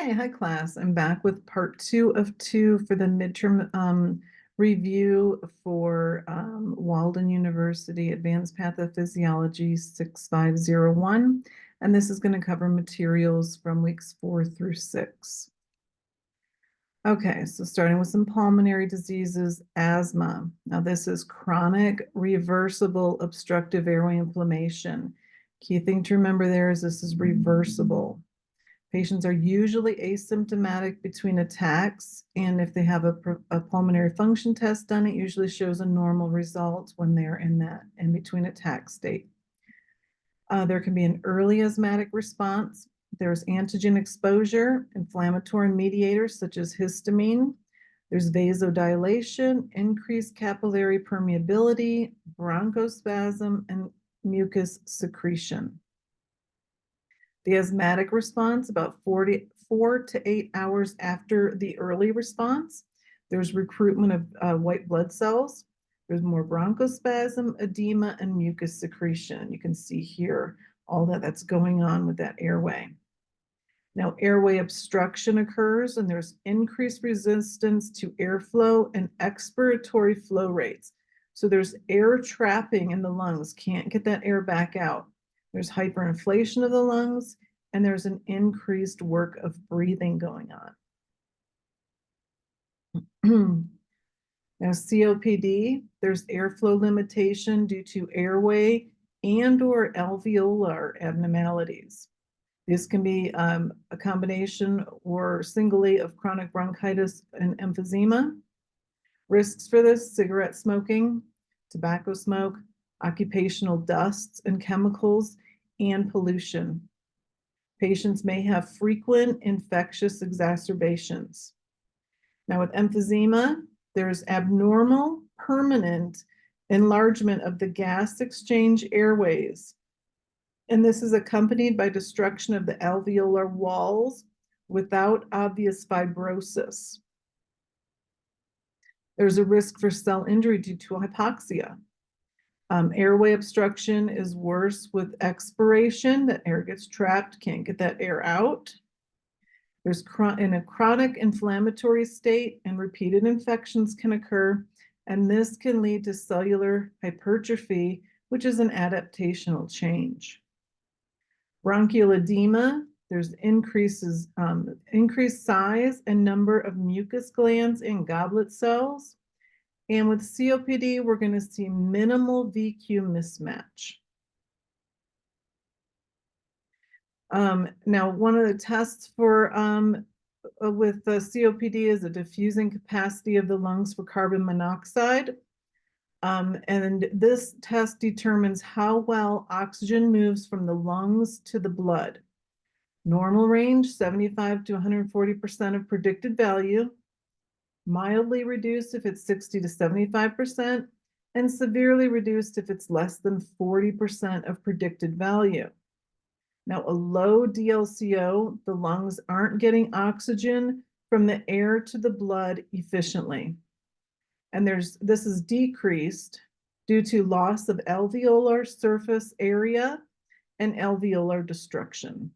Okay, hi class. I'm back with part 2 of 2 for the midterm review for Walden University Advanced Pathophysiology 6501. And this is going to cover materials from weeks 4 through 6. Okay, so starting with some pulmonary diseases, asthma. Now this is chronic reversible obstructive airway inflammation. Key thing to remember there is this is reversible. Patients are usually asymptomatic between attacks, and if they have a pulmonary function test done, it usually shows a normal result when they're in that in between attack state. There can be an early asthmatic response. There's antigen exposure, inflammatory mediators such as histamine. There's vasodilation, increased capillary permeability, bronchospasm, and mucus secretion. The asthmatic response, about 4 to 8 hours after the early response, there's recruitment of white blood cells. There's more bronchospasm, edema, and mucus secretion. You can see here all that's going on with that airway. Now, airway obstruction occurs, and there's increased resistance to airflow and expiratory flow rates. So there's air trapping in the lungs, can't get that air back out. There's hyperinflation of the lungs, and there's an increased work of breathing going on. Now, COPD, there's airflow limitation due to airway and/or alveolar abnormalities. This can be a combination or singly of chronic bronchitis and emphysema. Risks for this: cigarette smoking, tobacco smoke, occupational dusts and chemicals, and pollution. Patients may have frequent infectious exacerbations. Now, with emphysema, there's abnormal permanent enlargement of the gas exchange airways. And this is accompanied by destruction of the alveolar walls without obvious fibrosis. There's a risk for cell injury due to hypoxia. Airway obstruction is worse with expiration. The air gets trapped, can't get that air out. There's in a chronic inflammatory state, and repeated infections can occur, and this can lead to cellular hypertrophy, which is an adaptational change. Bronchial edema, there's increased size and number of mucus glands and goblet cells. And with COPD, we're going to see minimal VQ mismatch. Now, one of the tests for with COPD is the diffusing capacity of the lungs for carbon monoxide. And this test determines how well oxygen moves from the lungs to the blood. Normal range, 75 to 140% of predicted value. Mildly reduced if it's 60 to 75%, and severely reduced if it's less than 40% of predicted value. Now, a low DLCO, the lungs aren't getting oxygen from the air to the blood efficiently. And this is decreased due to loss of alveolar surface area and alveolar destruction.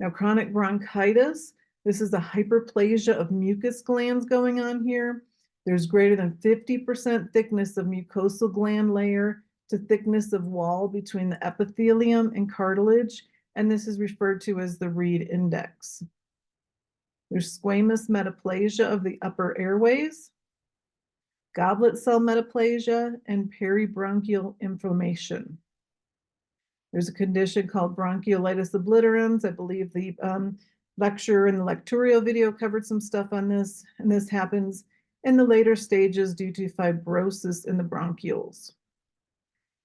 Now, chronic bronchitis, this is a hyperplasia of mucus glands going on here. There's greater than 50% thickness of mucosal gland layer to thickness of wall between the epithelium and cartilage, and this is referred to as the Reed index. There's squamous metaplasia of the upper airways, goblet cell metaplasia, and peribronchial inflammation. There's a condition called bronchiolitis obliterans. I believe the lecture in the lectorial video covered some stuff on this, and this happens in the later stages due to fibrosis in the bronchioles.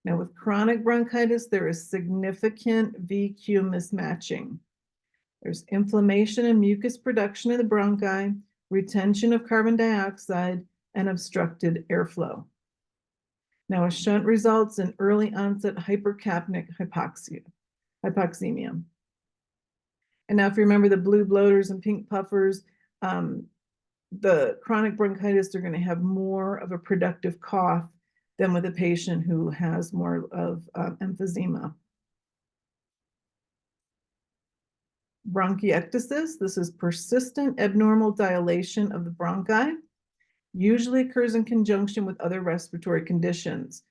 Now, with chronic bronchitis, there is significant VQ mismatching. There's inflammation and mucus production in the bronchi, retention of carbon dioxide, and obstructed airflow. Now, a shunt results in early onset hypercapnic hypoxemia. And now, if you remember the blue bloaters and pink puffers, the chronic bronchitis are going to have more of a productive cough than with a patient who has more of emphysema. Bronchiectasis, this is persistent abnormal dilation of the bronchi, usually occurs in conjunction with other respiratory conditions,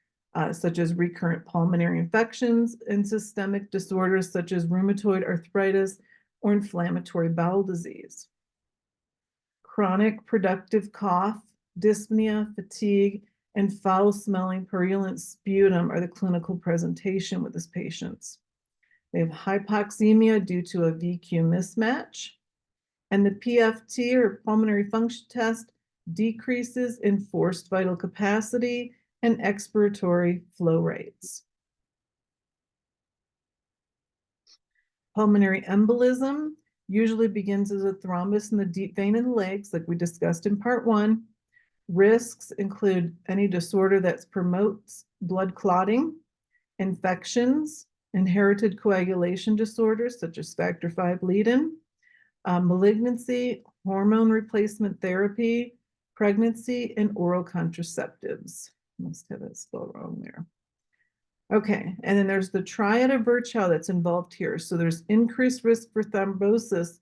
such as recurrent pulmonary infections and systemic disorders such as rheumatoid arthritis or inflammatory bowel disease. Chronic productive cough, dyspnea, fatigue, and foul-smelling purulent sputum are the clinical presentation with these patients. They have hypoxemia due to a VQ mismatch, and the PFT, or pulmonary function test, decreases in forced vital capacity and expiratory flow rates. Pulmonary embolism usually begins as a thrombus in the deep vein in the legs, like we discussed in part 1. Risks include any disorder that promotes blood clotting, infections, inherited coagulation disorders such as factor V Leiden, malignancy, hormone replacement therapy, pregnancy, and oral contraceptives. Must have it spelled wrong there. Okay, and then there's the triad of Virchow that's involved here. So there's increased risk for thrombosis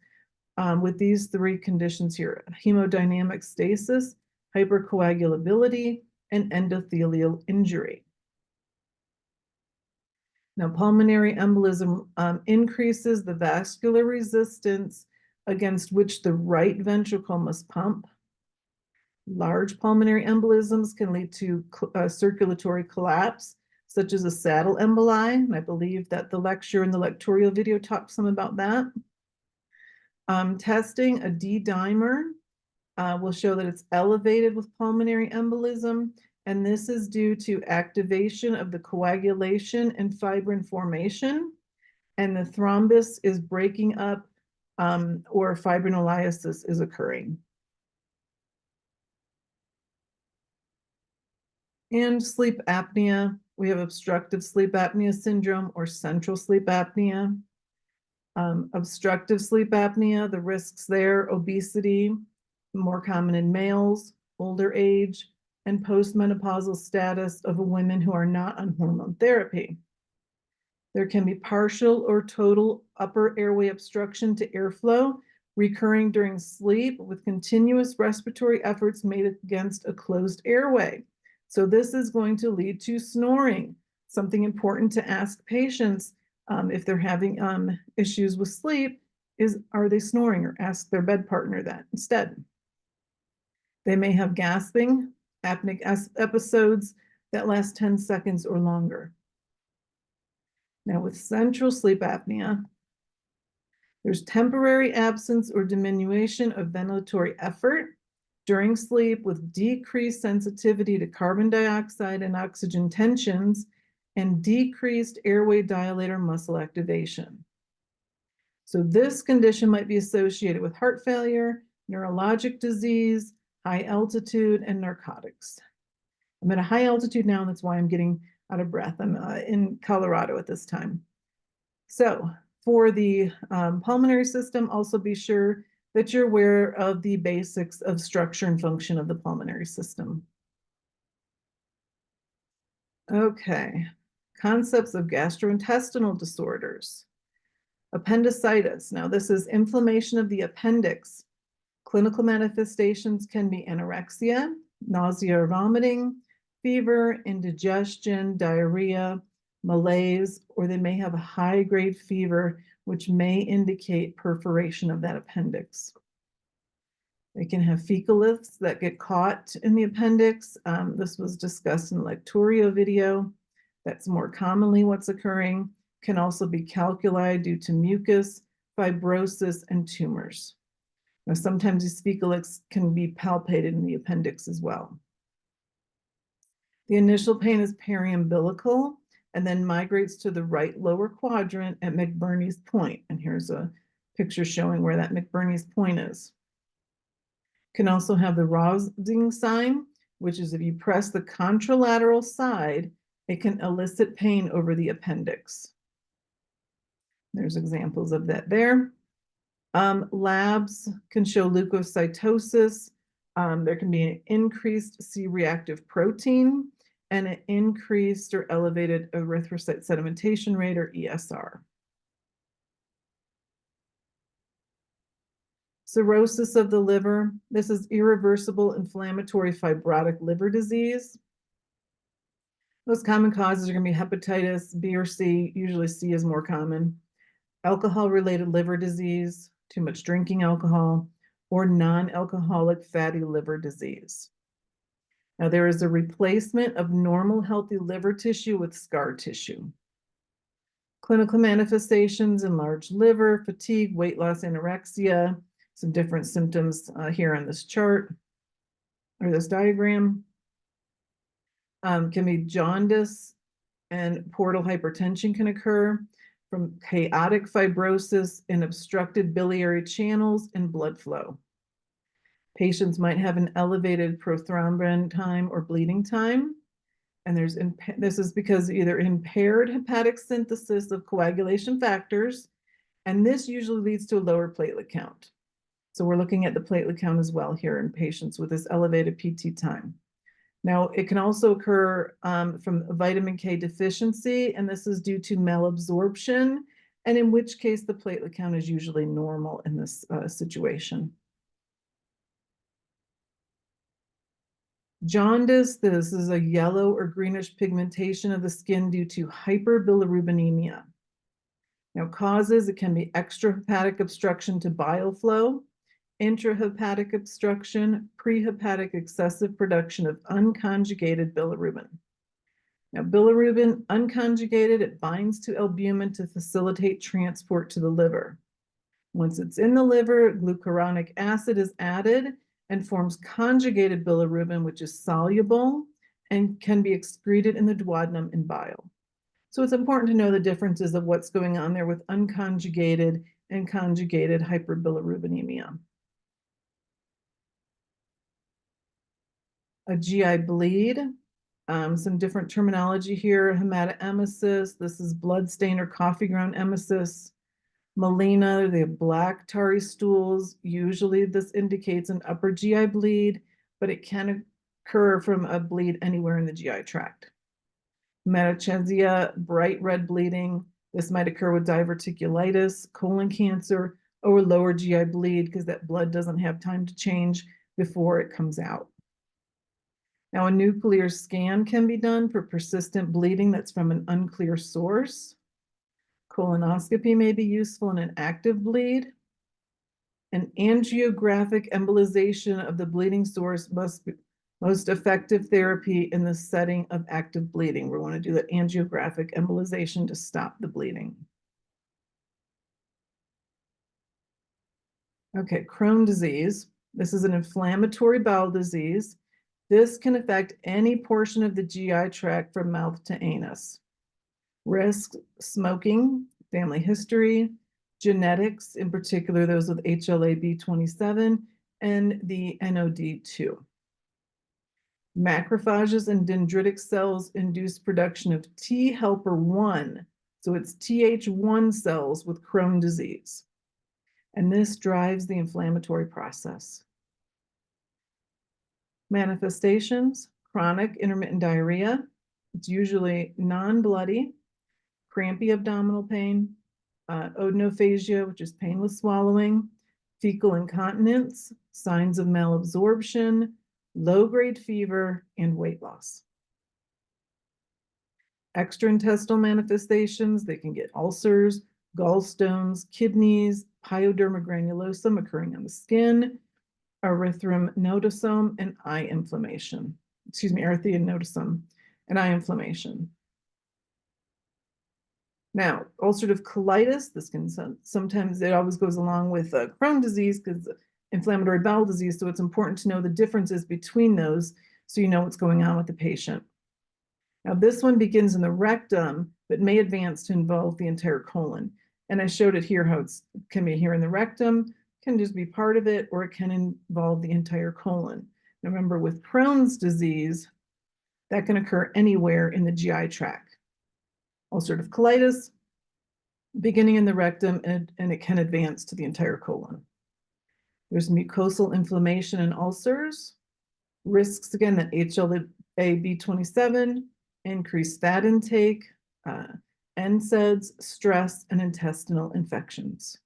with these 3 conditions here: hemodynamic stasis, hypercoagulability, and endothelial injury. Now, pulmonary embolism increases the vascular resistance against which the right ventricle must pump. Large pulmonary embolisms can lead to circulatory collapse, such as a saddle emboli, and I believe that the lecture in the lectorial video talks some about that. Testing a D-dimer will show that it's elevated with pulmonary embolism, and this is due to activation of the coagulation and fibrin formation, and the thrombus is breaking up or fibrinolysis is occurring. And sleep apnea, we have obstructive sleep apnea syndrome or central sleep apnea. Obstructive sleep apnea, the risks there: obesity, more common in males, older age, and postmenopausal status of women who are not on hormone therapy. There can be partial or total upper airway obstruction to airflow recurring during sleep with continuous respiratory efforts made against a closed airway. So this is going to lead to snoring. Something important to ask patients if they're having issues with sleep is, are they snoring? Or ask their bed partner that instead. They may have gasping, apneic episodes that last 10 seconds or longer. Now, with central sleep apnea, there's temporary absence or diminution of ventilatory effort during sleep with decreased sensitivity to carbon dioxide and oxygen tensions and decreased airway dilator muscle activation. So this condition might be associated with heart failure, neurologic disease, high altitude, and narcotics. I'm at a high altitude now, and that's why I'm getting out of breath. I'm in Colorado at this time. So for the pulmonary system, also be sure that you're aware of the basics of structure and function of the pulmonary system. Okay, concepts of gastrointestinal disorders. Appendicitis. Now, this is inflammation of the appendix. Clinical manifestations can be anorexia, nausea or vomiting, fever, indigestion, diarrhea, malaise, or they may have a high-grade fever, which may indicate perforation of that appendix. They can have fecaliths that get caught in the appendix. This was discussed in the lectorio video. That's more commonly what's occurring. Can also be calculi due to mucus, fibrosis, and tumors. Now, sometimes these fecaliths can be palpated in the appendix as well. The initial pain is periumbilical and then migrates to the right lower quadrant at McBurney's point. And here's a picture showing where that McBurney's point is. Can also have the rousing sign, which is if you press the contralateral side, it can elicit pain over the appendix. There's examples of that there. Labs can show leukocytosis. There can be an increased C-reactive protein and an increased or elevated erythrocyte sedimentation rate, or ESR. Cirrhosis of the liver. This is irreversible inflammatory fibrotic liver disease. Most common causes are going to be hepatitis B or C. Usually C is more common. Alcohol-related liver disease, too much drinking alcohol, or non-alcoholic fatty liver disease. Now, there is a replacement of normal healthy liver tissue with scar tissue. Clinical manifestations: enlarged liver, fatigue, weight loss, anorexia. Some different symptoms here on this chart or this diagram. Can be jaundice and portal hypertension can occur from chaotic fibrosis in obstructed biliary channels and blood flow. Patients might have an elevated prothrombin time or bleeding time. And this is because either impaired hepatic synthesis of coagulation factors, and this usually leads to a lower platelet count. So we're looking at the platelet count as well here in patients with this elevated PT time. Now, it can also occur from vitamin K deficiency, and this is due to malabsorption, and in which case the platelet count is usually normal in this situation. Jaundice, this is a yellow or greenish pigmentation of the skin due to hyperbilirubinemia. Now, causes: it can be extrahepatic obstruction to bile flow, intrahepatic obstruction, prehepatic excessive production of unconjugated bilirubin. Now, bilirubin unconjugated, it binds to albumin to facilitate transport to the liver. Once it's in the liver, glucuronic acid is added and forms conjugated bilirubin, which is soluble and can be excreted in the duodenum in bile. So it's important to know the differences of what's going on there with unconjugated and conjugated hyperbilirubinemia. A GI bleed, some different terminology here: hematoemesis, this is blood stain or coffee ground emesis. Melena, they have black tarry stools. Usually this indicates an upper GI bleed, but it can occur from a bleed anywhere in the GI tract. Metachesia, bright red bleeding. This might occur with diverticulitis, colon cancer, or lower GI bleed because that blood doesn't have time to change before it comes out. Now, a nuclear scan can be done for persistent bleeding that's from an unclear source. Colonoscopy may be useful in an active bleed. An angiographic embolization of the bleeding source must be most effective therapy in the setting of active bleeding. We want to do that angiographic embolization to stop the bleeding. Okay, Crohn disease. This is an inflammatory bowel disease. This can affect any portion of the GI tract from mouth to anus. Risk: smoking, family history, genetics, in particular those with HLA-B27 and the NOD2. Macrophages and dendritic cells induce production of T helper 1, so it's Th1 cells with Crohn disease. And this drives the inflammatory process. Manifestations: chronic intermittent diarrhea. It's usually non-bloody, crampy abdominal pain, odonophagia, which is painless swallowing, fecal incontinence, signs of malabsorption, low-grade fever, and weight loss. Extraintestinal manifestations: they can get ulcers, gallstones, kidneys, pyoderma granulosum occurring on the skin, erythema nodosum, and eye inflammation. Erythema nodosum and eye inflammation. Now, ulcerative colitis, this can sometimes, it always goes along with Crohn disease because inflammatory bowel disease, so it's important to know the differences between those so you know what's going on with the patient. Now, this one begins in the rectum, but may advance to involve the entire colon. And I showed it here how it can be here in the rectum, can just be part of it, or it can involve the entire colon. Now, remember, with Crohn's disease, that can occur anywhere in the GI tract. Ulcerative colitis, beginning in the rectum, and it can advance to the entire colon. There's mucosal inflammation and ulcers. Risks, again, that HLA-B27, increased fat intake, NSAIDs, stress, and intestinal infections.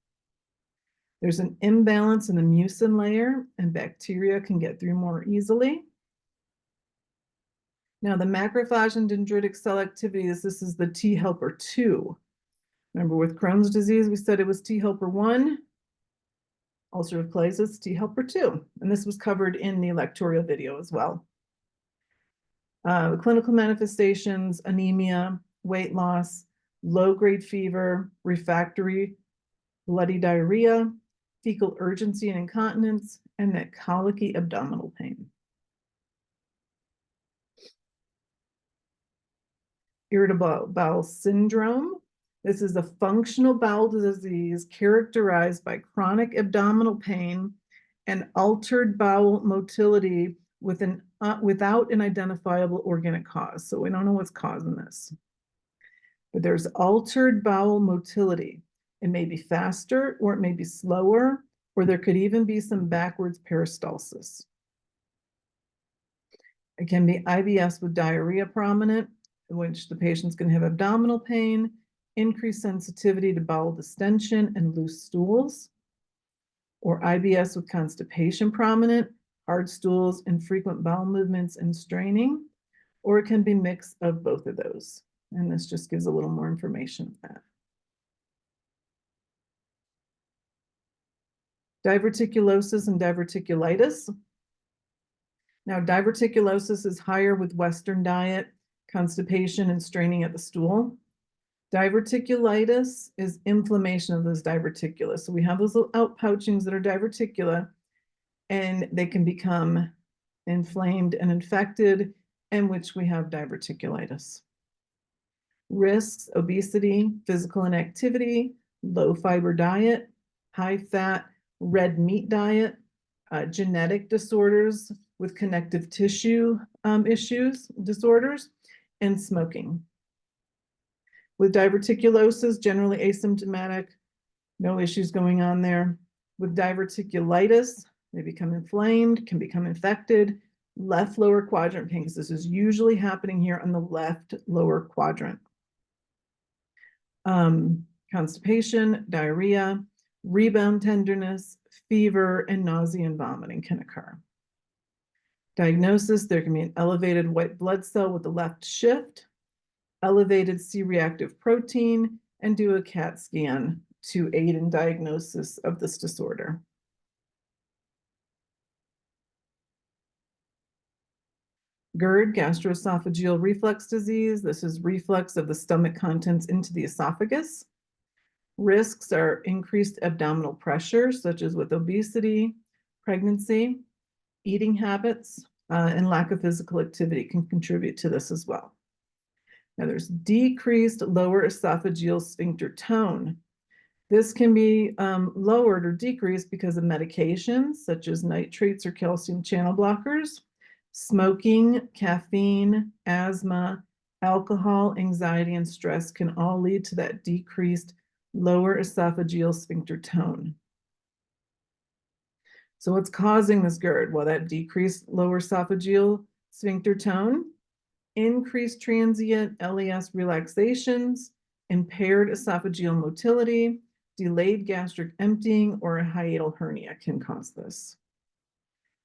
There's an imbalance in the mucin layer, and bacteria can get through more easily. Now, the macrophage and dendritic cell activity this is the T helper 2. Remember, with Crohn's disease, we said it was T helper 1. Ulcerative colitis, T helper 2. And this was covered in the electoral video as well. Clinical manifestations, anemia, weight loss, low-grade fever, refractory bloody diarrhea, fecal urgency and incontinence, and that colicky abdominal pain. Irritable bowel syndrome. This is a functional bowel disease characterized by chronic abdominal pain and altered bowel motility without an identifiable organic cause. So we don't know what's causing this. But there's altered bowel motility. It may be faster, or it may be slower, or there could even be some backwards peristalsis. It can be IBS with diarrhea prominent, in which the patient's going to have abdominal pain, increased sensitivity to bowel distension and loose stools, or IBS with constipation prominent, hard stools, infrequent bowel movements, and straining, or it can be a mix of both of those. And this just gives a little more information of that. Diverticulosis and diverticulitis. Now, diverticulosis is higher with Western diet, constipation, and straining at the stool. Diverticulitis is inflammation of those diverticula. So we have those little outpouchings that are diverticula, and they can become inflamed and infected, in which we have diverticulitis. Risks: obesity, physical inactivity, low fiber diet, high fat, red meat diet, genetic disorders with connective tissue disorders, and smoking. With diverticulosis, generally asymptomatic, no issues going on there. With diverticulitis, they become inflamed, can become infected, left lower quadrant pain, because this is usually happening here on the left lower quadrant. Constipation, diarrhea, rebound tenderness, fever, and nausea and vomiting can occur. Diagnosis: there can be an elevated white blood cell with the left shift, elevated C-reactive protein, and do a CAT scan to aid in diagnosis of this disorder. GERD, gastroesophageal reflux disease. This is reflux of the stomach contents into the esophagus. Risks are increased abdominal pressure, such as with obesity, pregnancy, eating habits, and lack of physical activity can contribute to this as well. Now, there's decreased lower esophageal sphincter tone. This can be lowered or decreased because of medications such as nitrates or calcium channel blockers, smoking, caffeine, asthma, alcohol, anxiety, and stress can all lead to that decreased lower esophageal sphincter tone. So what's causing this GERD? Well, that decreased lower esophageal sphincter tone, increased transient LES relaxations, impaired esophageal motility, delayed gastric emptying, or a hiatal hernia can cause this.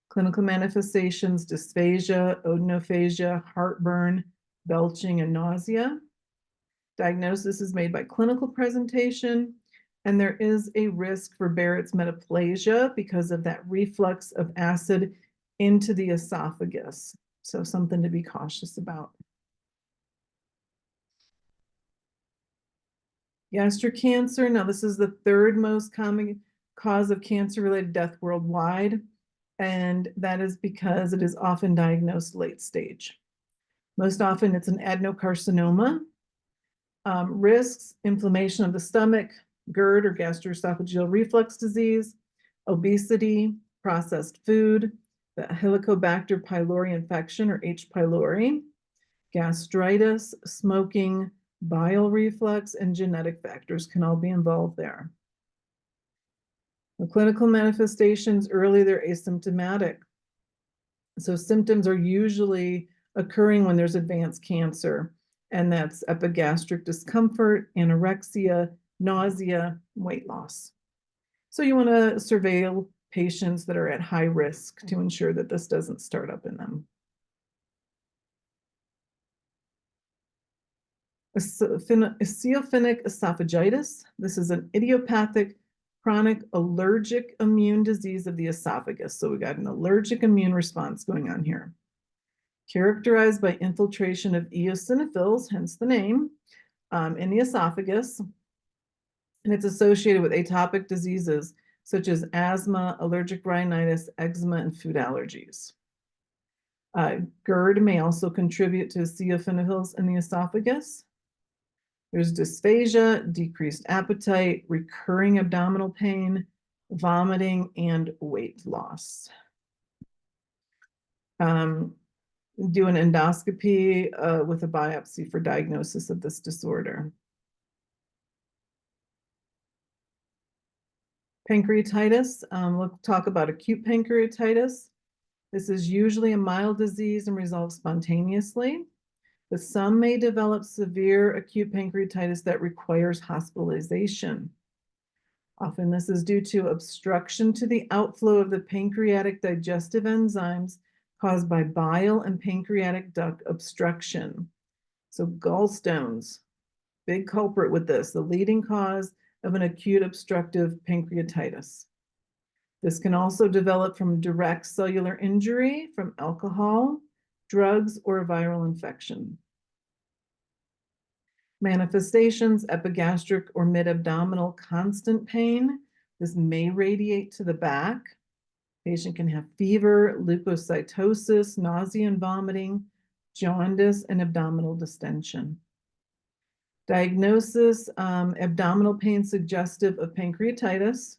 Clinical manifestations: dysphagia, odonophagia, heartburn, belching, and nausea. Diagnosis is made by clinical presentation, and there is a risk for Barrett's metaplasia because of that reflux of acid into the esophagus. So something to be cautious about. Gastric cancer. Now, this is the third most common cause of cancer-related death worldwide, and that is because it is often diagnosed late stage. Most often, it's an adenocarcinoma. Risks: inflammation of the stomach, GERD or gastroesophageal reflux disease, obesity, processed food, the Helicobacter pylori infection or H. pylori, gastritis, smoking, bile reflux, and genetic factors can all be involved there. The clinical manifestations: early, they're asymptomatic. So symptoms are usually occurring when there's advanced cancer, and that's epigastric discomfort, anorexia, nausea, weight loss. So you want to surveil patients that are at high risk to ensure that this doesn't start up in them. Eosinophilic esophagitis. This is an idiopathic chronic allergic immune disease of the esophagus. So we got an allergic immune response going on here. Characterized by infiltration of eosinophils, hence the name, in the esophagus. And it's associated with atopic diseases such as asthma, allergic rhinitis, eczema, and food allergies. GERD may also contribute to eosinophils in the esophagus. There's dysphagia, decreased appetite, recurring abdominal pain, vomiting, and weight loss. Do an endoscopy with a biopsy for diagnosis of this disorder. Pancreatitis, we'll talk about acute pancreatitis. This is usually a mild disease and resolves spontaneously, but some may develop severe acute pancreatitis that requires hospitalization. Often this is due to obstruction to the outflow of the pancreatic digestive enzymes caused by bile and pancreatic duct obstruction. So gallstones, big culprit with this, the leading cause of an acute obstructive pancreatitis. This can also develop from direct cellular injury from alcohol, drugs, or a viral infection. Manifestations, epigastric or mid-abdominal constant pain. This may radiate to the back. Patient can have fever, leukocytosis, nausea and vomiting, jaundice, and abdominal distension. Diagnosis, abdominal pain suggestive of pancreatitis.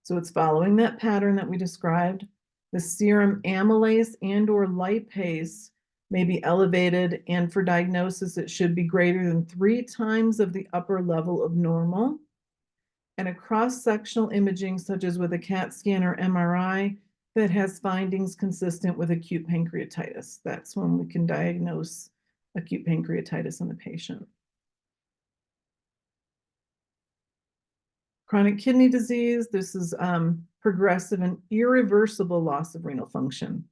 So it's following that pattern that we described. The serum amylase and or lipase may be elevated, and for diagnosis, it should be greater than 3 times of the upper level of normal. And a cross-sectional imaging, such as with a CAT scan or MRI, that has findings consistent with acute pancreatitis. That's when we can diagnose acute pancreatitis in the patient. Chronic kidney disease, this is progressive and irreversible loss of renal function,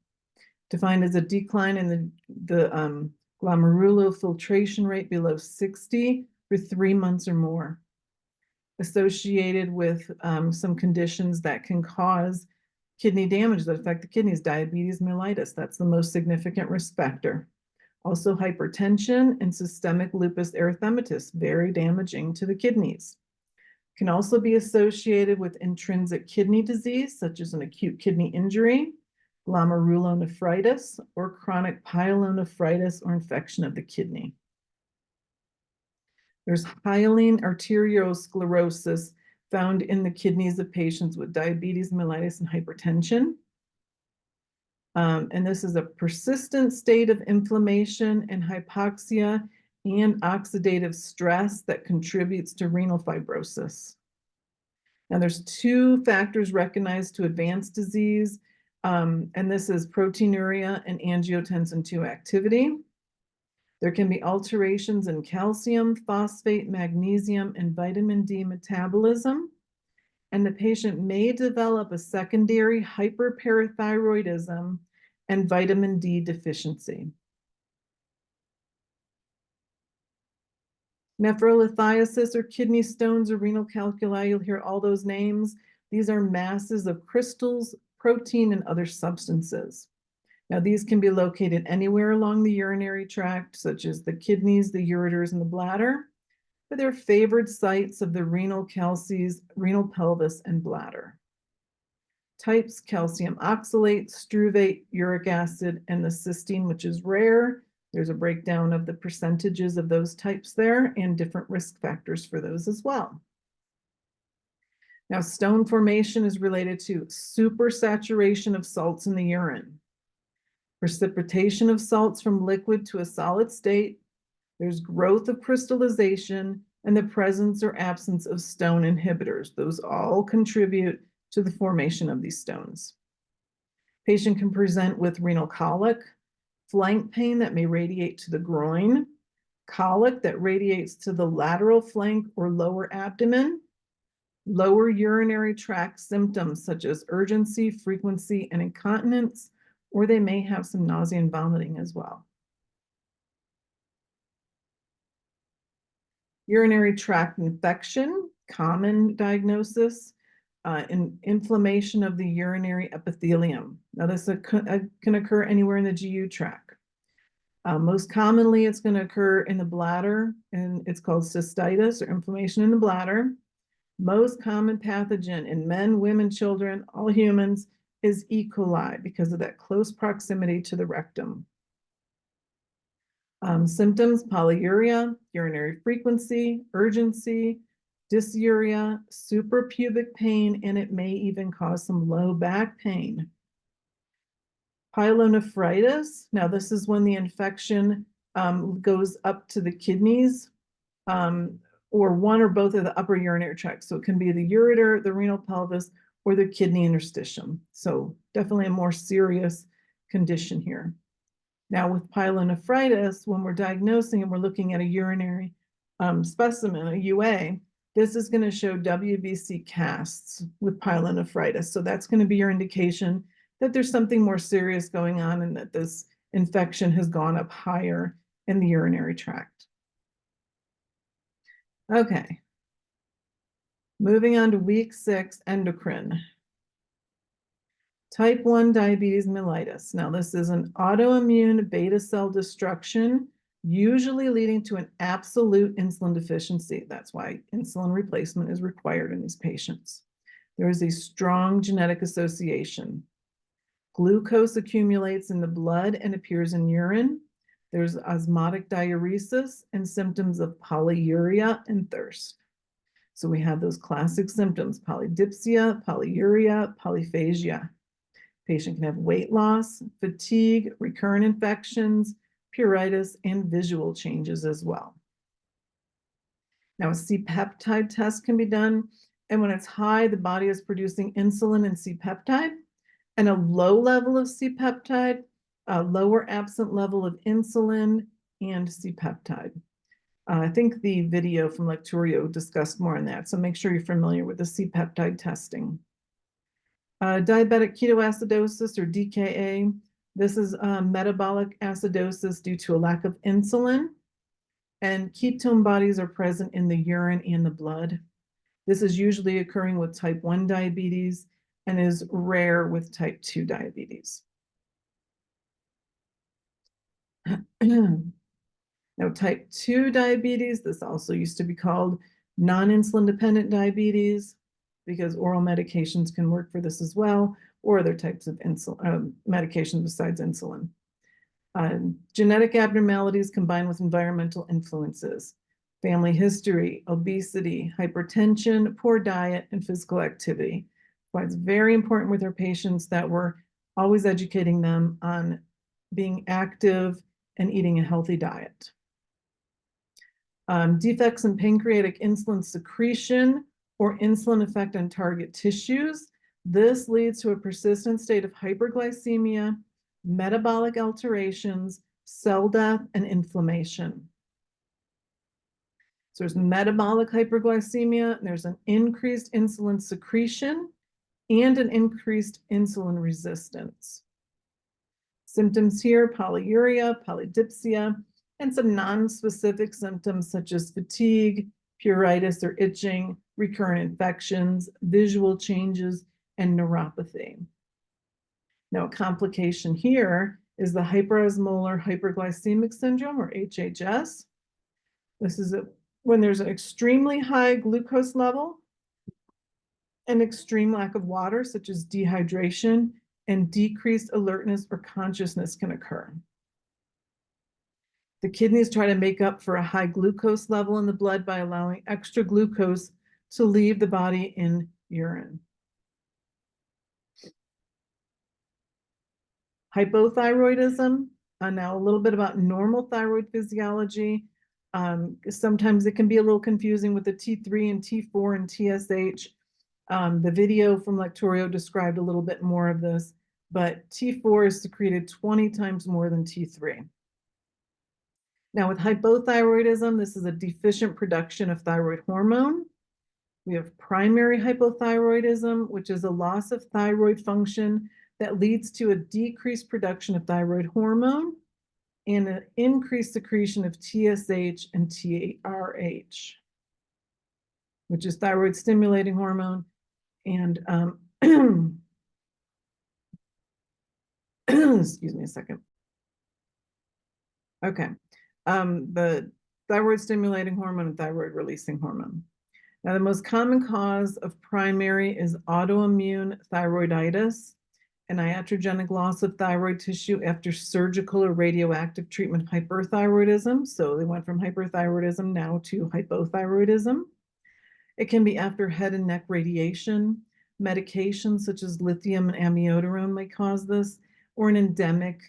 defined as a decline in the glomerular filtration rate below 60 for 3 months or more, associated with some conditions that can cause kidney damage that affect the kidneys, diabetes mellitus. That's the most significant risk factor. Also hypertension and systemic lupus erythematosus, very damaging to the kidneys. Can also be associated with intrinsic kidney disease, such as an acute kidney injury, glomerulonephritis, or chronic pyelonephritis or infection of the kidney. There's hyaline arteriosclerosis found in the kidneys of patients with diabetes mellitus and hypertension. And this is a persistent state of inflammation and hypoxia and oxidative stress that contributes to renal fibrosis. Now, there's 2 factors recognized to advance disease, and this is proteinuria and angiotensin II activity. There can be alterations in calcium, phosphate, magnesium, and vitamin D metabolism, and the patient may develop a secondary hyperparathyroidism and vitamin D deficiency. Nephrolithiasis or kidney stones or renal calculi, you'll hear all those names. These are masses of crystals, protein, and other substances. Now, these can be located anywhere along the urinary tract, such as the kidneys, the ureters, and the bladder, but they're favored sites of the renal calces, renal pelvis, and bladder. Types: calcium oxalate, struvate, uric acid, and the cysteine, which is rare. There's a breakdown of the percentages of those types there and different risk factors for those as well. Now, stone formation is related to supersaturation of salts in the urine, precipitation of salts from liquid to a solid state. There's growth of crystallization and the presence or absence of stone inhibitors. Those all contribute to the formation of these stones. Patient can present with renal colic, flank pain that may radiate to the groin, colic that radiates to the lateral flank or lower abdomen, lower urinary tract symptoms such as urgency, frequency, and incontinence, or they may have some nausea and vomiting as well. Urinary tract infection, common diagnosis, inflammation of the urinary epithelium. Now, this can occur anywhere in the GU tract. Most commonly, it's going to occur in the bladder, and it's called cystitis or inflammation in the bladder. Most common pathogen in men, women, children, all humans is E. coli because of that close proximity to the rectum. Symptoms, polyuria, urinary frequency, urgency, dysuria, suprapubic pain, and it may even cause some low back pain. Pyelonephritis, now this is when the infection goes up to the kidneys or one or both of the upper urinary tracts. So it can be the ureter, the renal pelvis, or the kidney interstitium. So definitely a more serious condition here. Now with pyelonephritis, when we're diagnosing and we're looking at a urinary specimen, a UA, this is going to show WBC casts with pyelonephritis. So that's going to be your indication that there's something more serious going on and that this infection has gone up higher in the urinary tract. Okay. Moving on to week 6, endocrine. Type 1 diabetes mellitus. Now, this is an autoimmune beta cell destruction, usually leading to an absolute insulin deficiency. That's why insulin replacement is required in these patients. There is a strong genetic association. Glucose accumulates in the blood and appears in urine. There's osmotic diuresis and symptoms of polyuria and thirst. So we have those classic symptoms: polydipsia, polyuria, polyphagia. Patient can have weight loss, fatigue, recurrent infections, pruritus, and visual changes as well. Now, a C-peptide test can be done, and when it's high, the body is producing insulin and C-peptide, and a low level of C-peptide, a lower absent level of insulin and C-peptide. I think the video from Lecturio discussed more on that, so make sure you're familiar with the C-peptide testing. Diabetic ketoacidosis, or DKA. This is metabolic acidosis due to a lack of insulin, and ketone bodies are present in the urine and the blood. This is usually occurring with type 1 diabetes and is rare with type 2 diabetes. Now, type 2 diabetes, this also used to be called non-insulin dependent diabetes, because oral medications can work for this as well, or other types of medications besides insulin. Genetic abnormalities combined with environmental influences, family history, obesity, hypertension, poor diet, and physical activity. So it's very important with our patients that we're always educating them on being active and eating a healthy diet. Defects in pancreatic insulin secretion or insulin effect on target tissues. This leads to a persistent state of hyperglycemia, metabolic alterations, cell death, and inflammation. So there's metabolic hyperglycemia, and there's an increased insulin secretion and an increased insulin resistance. Symptoms here: polyuria, polydipsia, and some non-specific symptoms such as fatigue, pruritus or itching, recurrent infections, visual changes, and neuropathy. Now, a complication here is the hyperosmolar hyperglycemic syndrome, or HHS. This is when there's an extremely high glucose level, an extreme lack of water, such as dehydration, and decreased alertness or consciousness can occur. The kidneys try to make up for a high glucose level in the blood by allowing extra glucose to leave the body in urine. Hypothyroidism. Now a little bit about normal thyroid physiology. Sometimes it can be a little confusing with the T3 and T4 and TSH. The video from Lecturio described a little bit more of this, but T4 is secreted 20 times more than T3. Now with hypothyroidism, this is a deficient production of thyroid hormone. We have primary hypothyroidism, which is a loss of thyroid function that leads to a decreased production of thyroid hormone and an increased secretion of TSH and TRH, which is thyroid stimulating hormone. And excuse me a second. Okay. The thyroid stimulating hormone and thyroid releasing hormone. Now, the most common cause of primary is autoimmune thyroiditis, an iatrogenic loss of thyroid tissue after surgical or radioactive treatment of hyperthyroidism. So they went from hyperthyroidism now to hypothyroidism. It can be after head and neck radiation. Medications such as lithium and amiodarone may cause this, or an endemic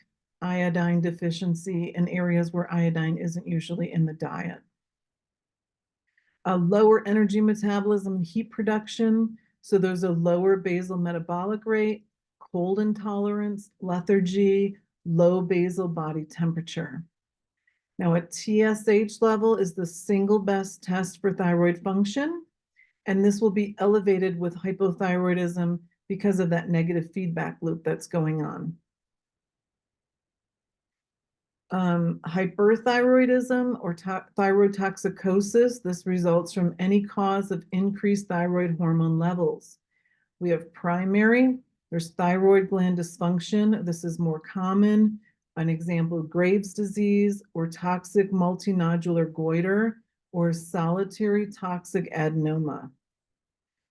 iodine deficiency in areas where iodine isn't usually in the diet. A lower energy metabolism and heat production. So there's a lower basal metabolic rate, cold intolerance, lethargy, low basal body temperature. Now, a TSH level is the single best test for thyroid function, and this will be elevated with hypothyroidism because of that negative feedback loop that's going on. Hyperthyroidism or thyroid toxicosis, this results from any cause of increased thyroid hormone levels. We have primary, there's thyroid gland dysfunction. This is more common. An example, Graves' disease or toxic multinodular goiter or solitary toxic adenoma.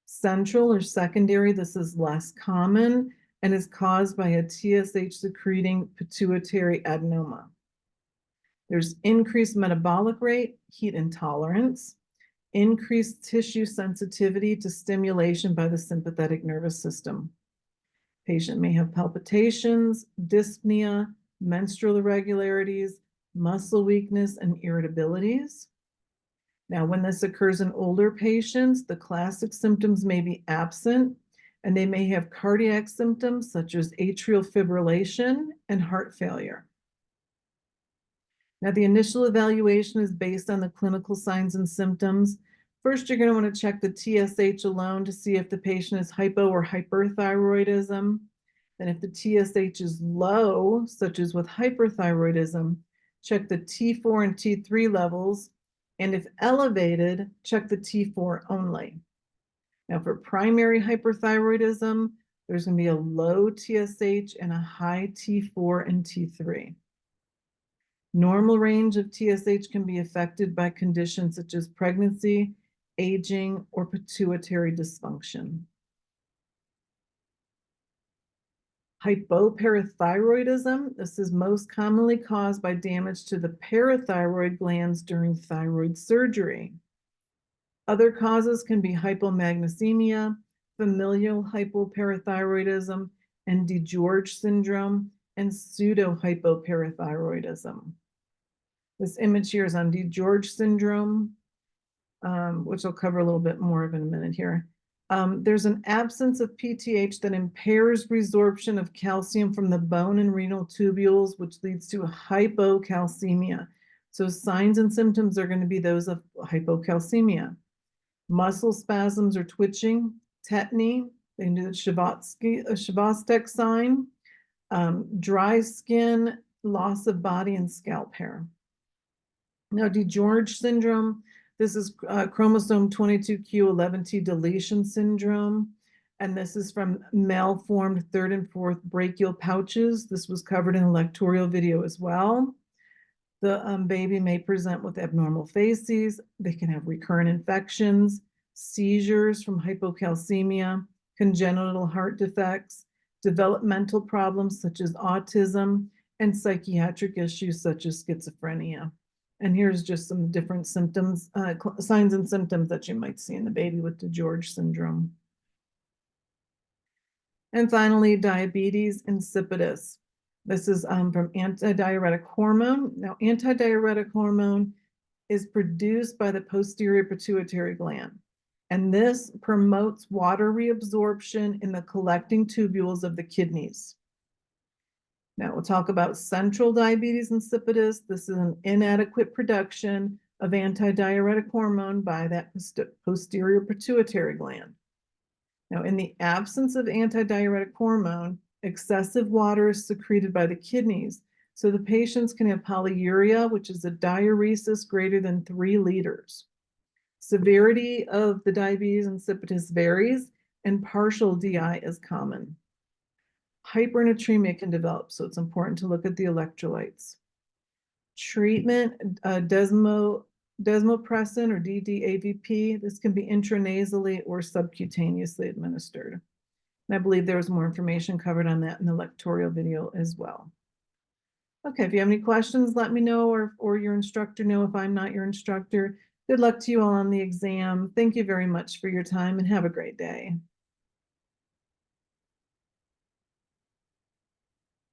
Central or secondary, this is less common and is caused by a TSH secreting pituitary adenoma. There's increased metabolic rate, heat intolerance, increased tissue sensitivity to stimulation by the sympathetic nervous system. Patient may have palpitations, dyspnea, menstrual irregularities, muscle weakness, and irritabilities. Now, when this occurs in older patients, the classic symptoms may be absent, and they may have cardiac symptoms such as atrial fibrillation and heart failure. Now, the initial evaluation is based on the clinical signs and symptoms. First, you're going to want to check the TSH alone to see if the patient is hypo or hyperthyroidism. Then if the TSH is low, such as with hyperthyroidism, check the T4 and T3 levels. And if elevated, check the T4 only. Now, for primary hyperthyroidism, there's going to be a low TSH and a high T4 and T3. Normal range of TSH can be affected by conditions such as pregnancy, aging, or pituitary dysfunction. Hypoparathyroidism, this is most commonly caused by damage to the parathyroid glands during thyroid surgery. Other causes can be hypomagnesemia, familial hypoparathyroidism, and DiGeorge syndrome, and pseudo-hypoparathyroidism. This image here is on DiGeorge syndrome, which I'll cover a little bit more of in a minute here. There's an absence of PTH that impairs resorption of calcium from the bone and renal tubules, which leads to hypocalcemia. So signs and symptoms are going to be those of hypocalcemia. Muscle spasms or twitching, tetany, they do the Chvostek sign, dry skin, loss of body, and scalp hair. Now, DiGeorge syndrome, this is chromosome 22q11t deletion syndrome, and this is from malformed third and fourth brachial pouches. This was covered in a lectorial video as well. The baby may present with abnormal facies. They can have recurrent infections, seizures from hypocalcemia, congenital heart defects, developmental problems such as autism, and psychiatric issues such as schizophrenia. And here's just some different symptoms, signs and symptoms that you might see in the baby with DiGeorge syndrome. And finally, diabetes insipidus. This is from antidiuretic hormone. Now, antidiuretic hormone is produced by the posterior pituitary gland, and this promotes water reabsorption in the collecting tubules of the kidneys. Now, we'll talk about central diabetes insipidus. This is an inadequate production of antidiuretic hormone by that posterior pituitary gland. Now, in the absence of antidiuretic hormone, excessive water is secreted by the kidneys, so the patients can have polyuria, which is a diuresis greater than 3 liters. Severity of the diabetes insipidus varies, and partial DI is common. Hypernatremia can develop, so it's important to look at the electrolytes. Treatment, desmopressin or DDAVP. This can be intranasally or subcutaneously administered. And I believe there was more information covered on that in the lectorial video as well. Okay, if you have any questions, let me know, or your instructor know if I'm not your instructor. Good luck to you all on the exam. Thank you very much for your time and have a great day.